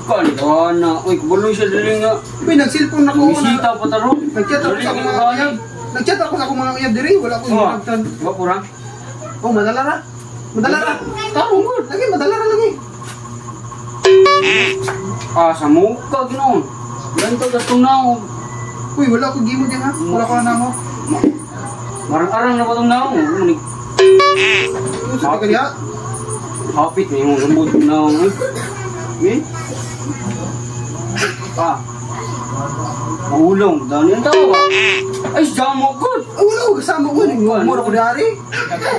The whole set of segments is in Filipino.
Kalihan na. Uy, kabuloy siya dali nga. Uy, nag-cellphone ako. Bisita pa taro. Nag-chat ako sa akong mga uyab. Nag-chat ako sa akong mga uyab diri. Wala akong hinagtan. Ba kurang? Oh, madala ra. Madala ra. Tarong ko. Lagi, madala ra lagi. Ah, sa mukha ginoon. Ganto ka tunaw. Uy, wala akong gimo dyan ha. Wala ko na mo. Marang-arang na ba itong naong? Ano sa taga diha? Hapit na yung lambot ng naong. Eh? Ah. Mahulong. Dahil yung tao ba? Ay, damo ko. Ah, wala ko kasama ko. Mura ko dari.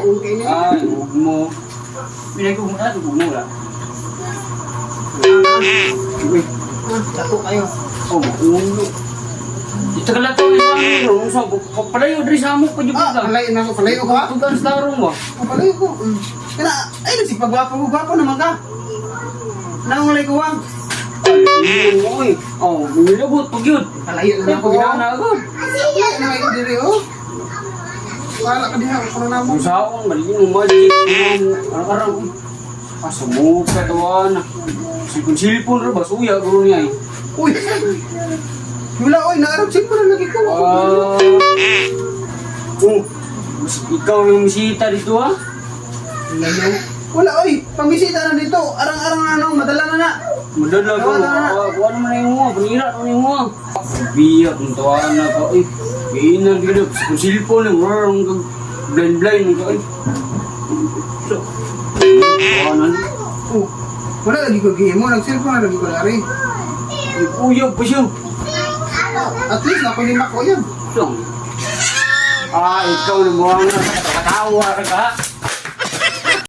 Okay niya. Ay, huwag mo. Pinag-umura, huwag Uy. Dato kayo. Oh, mahulong. Ito ka lang ito yung sa amin. So, palayo diri sa amok pa yung Ah, palayo na ako. Palayo ko ha? Tugan sa tarong ba? Ah, palayo ko. Kaya, ay, nagsipagwapo ko. Gwapo naman ka. Nangungalay ko ha. Ay, oy. Oh, nilabot pag yun. Palayo na ako. Ginana agad. Palayo na kayo diri oh. Wala ka diha. Ano na mo? Kung saan, mali yung magic. Arang-arang. Asa mo ka doon. Kung silpon rin ba, suya guro niya eh. Uy! Wala, oy, naarap siya pa na lagi ko. Ikaw yung misita dito ha? Wala, oy, pamisita na dito. Arang-arang na ano, madala na na. Madala ko. Kuha naman na yung mga, panira naman yung mga. Biyak, ang tawaan na ka. Eh, kainan ka na. Kung silpon yung rarang blind-blind ka eh. So, tawanan. Oh, wala lagi ko game mo. Nag-cellphone na lagi ko lari. Uyab pa siya. At least, nakulima ko yan. Ikaw na buwang na. Katawa ka.